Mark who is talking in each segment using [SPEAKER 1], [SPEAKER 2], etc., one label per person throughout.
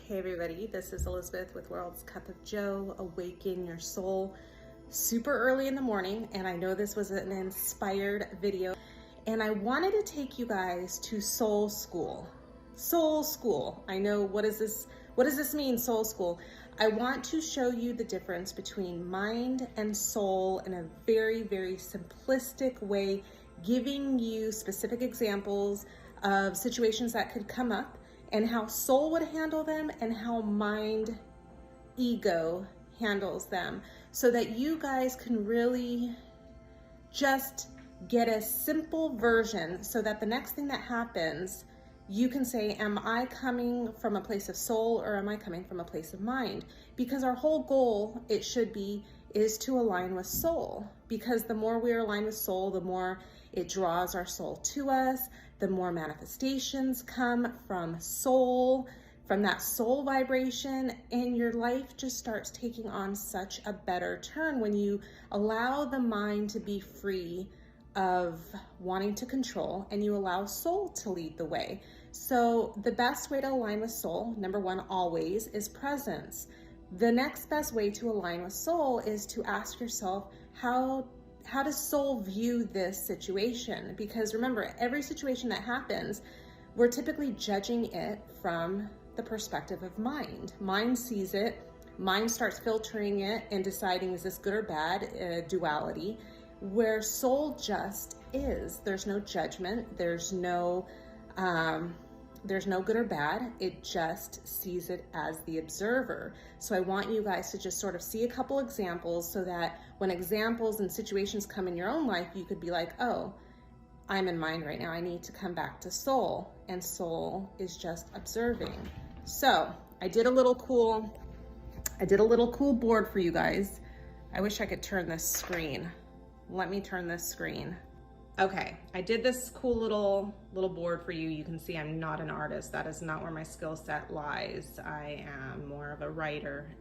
[SPEAKER 1] Hey everybody, this is Elizabeth with World's Cup of Joe, Awaken Your Soul. Super early in the morning, and I know this was an inspired video, and I wanted to take you guys to soul school. Soul school. I know, what does this mean, soul school? I want to show you the difference between mind and soul in a very, very simplistic way, giving you specific examples of situations that could come up and how soul would handle them and how mind, ego handles them, so that you guys can really just get a simple version so that the next thing that happens, you can say, am I coming from a place of soul or am I coming from a place of mind? Because our whole goal, it should be, is to align with soul. Because the more we are aligned with soul, the more it draws our soul to us, the more manifestations come from soul, from that soul vibration, and your life just starts taking on such a better turn when you allow the mind to be free of wanting to control and you allow soul to lead the way. So the best way to align with soul, number one, always, is presence. The next best way to align with soul is to ask yourself, how does soul view this situation? Because remember, every situation that happens, we're typically judging it from the perspective of mind. Mind sees it, mind starts filtering it and deciding, is this good or bad, duality, where soul just is. There's no judgment, there's no good or bad. It just sees it as the observer. So I want you guys to just sort of see a couple examples so that when examples and situations come in your own life, you could be like, oh, I'm in mind right now. I need to come back to soul, and soul is just observing. So I did a little cool board for you guys. I wish I could turn this screen. Let me turn this screen. Okay, I did this cool little board for you. You can see I'm not an artist. That is not where my skill set lies. I am more of a writer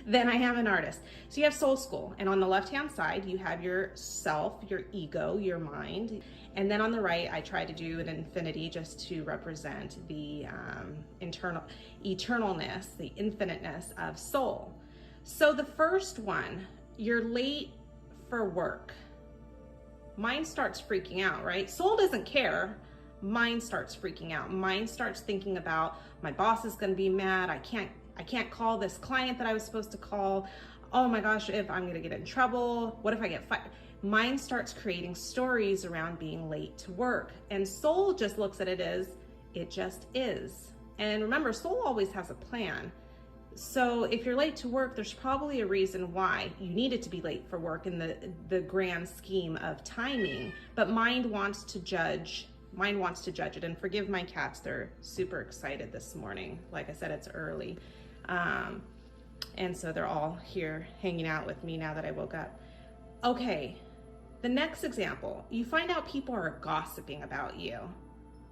[SPEAKER 1] than I am an artist. So you have soul school, and on the left-hand side, you have your self, your ego, your mind. And then on the right, I try to do an infinity just to represent the eternalness, the infiniteness of soul. So the first one, you're late for work. Mind starts freaking out, right? Soul doesn't care. Mind starts freaking out. Mind starts thinking about, my boss is going to be mad. I can't call this client that I was supposed to call. Oh my gosh, if I'm going to get in trouble, what if I get fired? Mind starts creating stories around being late to work. And soul just looks at it as, it just is. And remember, soul always has a plan. So if you're late to work, there's probably a reason why you needed to be late for work in the grand scheme of timing, but mind wants to judge it. And forgive my cats, they're super excited this morning. Like I said, it's early. And so they're all here hanging out with me now that I woke up. Okay, the next example, you find out people are gossiping about you.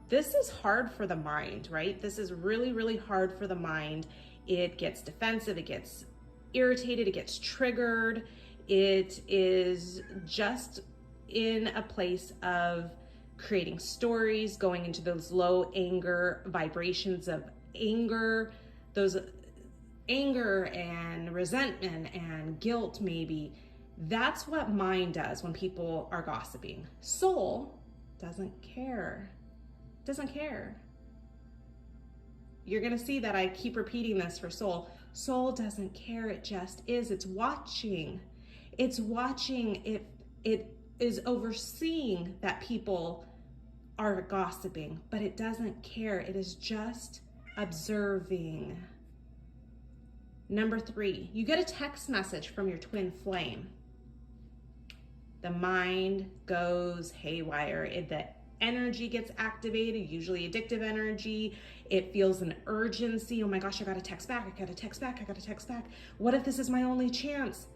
[SPEAKER 1] This is hard for the mind, right? This is really, really hard for the mind. It gets defensive, it gets irritated, it gets triggered. It is just in a place of creating stories, going into those low anger vibrations of anger, those anger and resentment and guilt maybe. That's what mind does when people are gossiping. Soul doesn't care. Doesn't care. You're gonna see that I keep repeating this for soul. Soul doesn't care, it just is. It's watching. It's watching. It is overseeing that people are gossiping, but it doesn't care. It is just observing. Number 3, you get a text message from your twin flame. The mind goes haywire. The energy gets activated, usually addictive energy. It feels an urgency. Oh my gosh, I gotta text back, I gotta text back, I gotta text back. What if this is my only chance?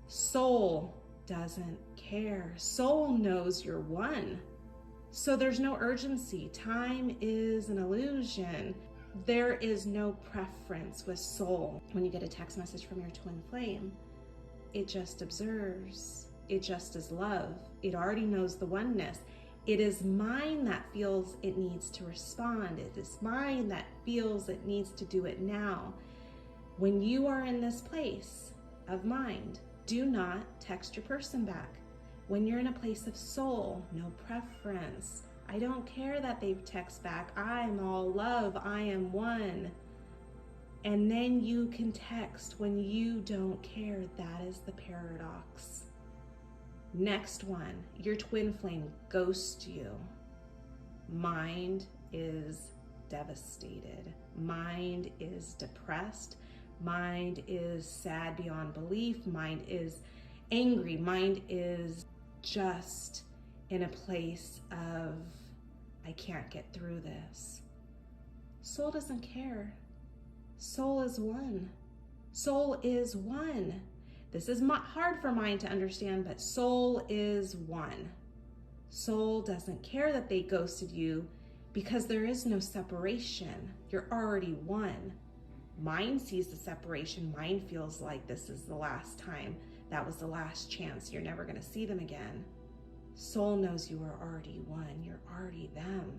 [SPEAKER 1] Soul doesn't care. Soul knows you're one. So there's no urgency. Time is an illusion. There is no preference with soul. When you get a text message from your twin flame, it just observes. It just is love. It already knows the oneness. It is mind that feels it needs to respond. It is mind that feels it needs to do it now. When you are in this place of mind, do not text your person back. When you're in a place of soul, no preference. I don't care that they text back. I'm all love. I am one. And then you can text when you don't care. That is the paradox. Next one, your twin flame ghosts you. Mind is devastated. Mind is depressed. Mind is sad beyond belief. Mind is angry. Mind is just in a place of, I can't get through this. Soul doesn't care. Soul is one. Soul is one. This is hard for mind to understand, but soul is one. Soul doesn't care that they ghosted you because there is no separation. You're already one. Mind sees the separation. Mind feels like this is the last time. That was the last chance. You're never going to see them again. Soul knows you are already one. You're already them.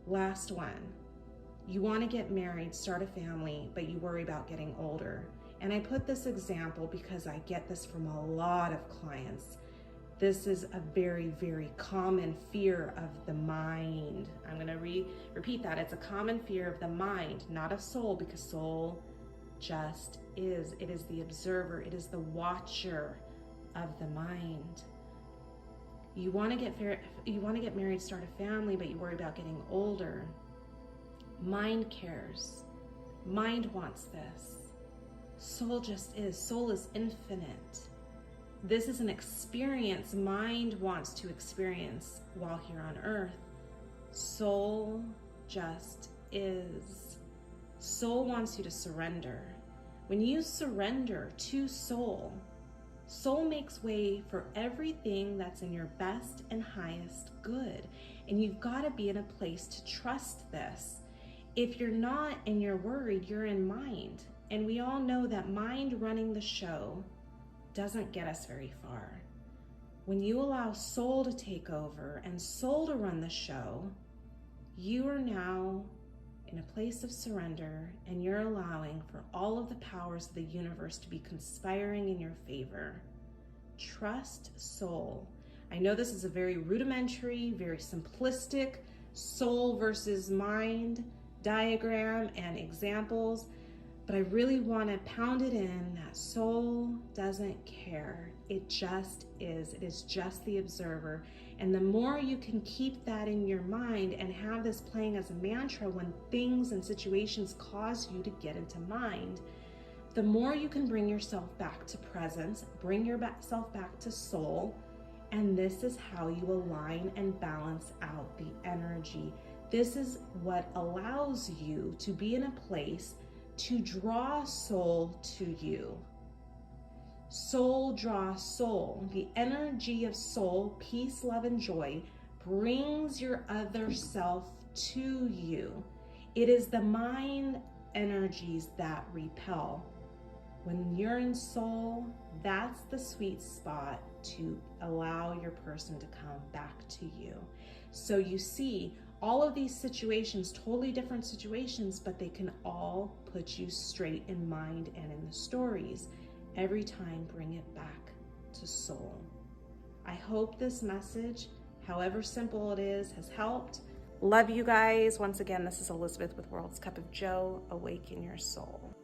[SPEAKER 1] Last one. You want to get married, start a family, but you worry about getting older. And I put this example because I get this from a lot of clients. This is a very, very common fear of the mind. I'm going to repeat that. It's a common fear of the mind, not of soul, because soul just is. It is the observer. It is the watcher of the mind. You want to get married, start a family, but you worry about getting older. Mind cares. Mind wants this. Soul just is. Soul is infinite. This is an experience mind wants to experience while here on earth. Soul just is. Soul wants you to surrender. When you surrender to soul, soul makes way for everything that's in your best and highest good. And you've got to be in a place to trust this. If you're not and you're worried, you're in mind. And we all know that mind running the show doesn't get us very far. When you allow soul to take over and soul to run the show, you are now in a place of surrender, and you're allowing for all of the powers of the universe to be conspiring in your favor. Trust soul. I know this is a very rudimentary, very simplistic soul versus mind diagram and examples, but I really want to pound it in that soul doesn't care. It just is. It is just the observer. And the more you can keep that in your mind and have this playing as a mantra when things and situations cause you to get into mind, the more you can bring yourself back to presence, bring yourself back to soul, and this is how you align and balance out the energy. This is what allows you to be in a place to draw soul to you. Soul draws soul. The energy of soul, peace, love, and joy brings your other self to you. It is the mind energies that repel. When you're in soul, that's the sweet spot to allow your person to come back to you. So you see, all of these situations, totally different situations, but they can all put you straight in mind and in the stories. Every time, bring it back to soul. I hope this message, however simple it is, has helped. Love you guys. Once again, this is Elizabeth with World's Cup of Joe. Awaken your soul.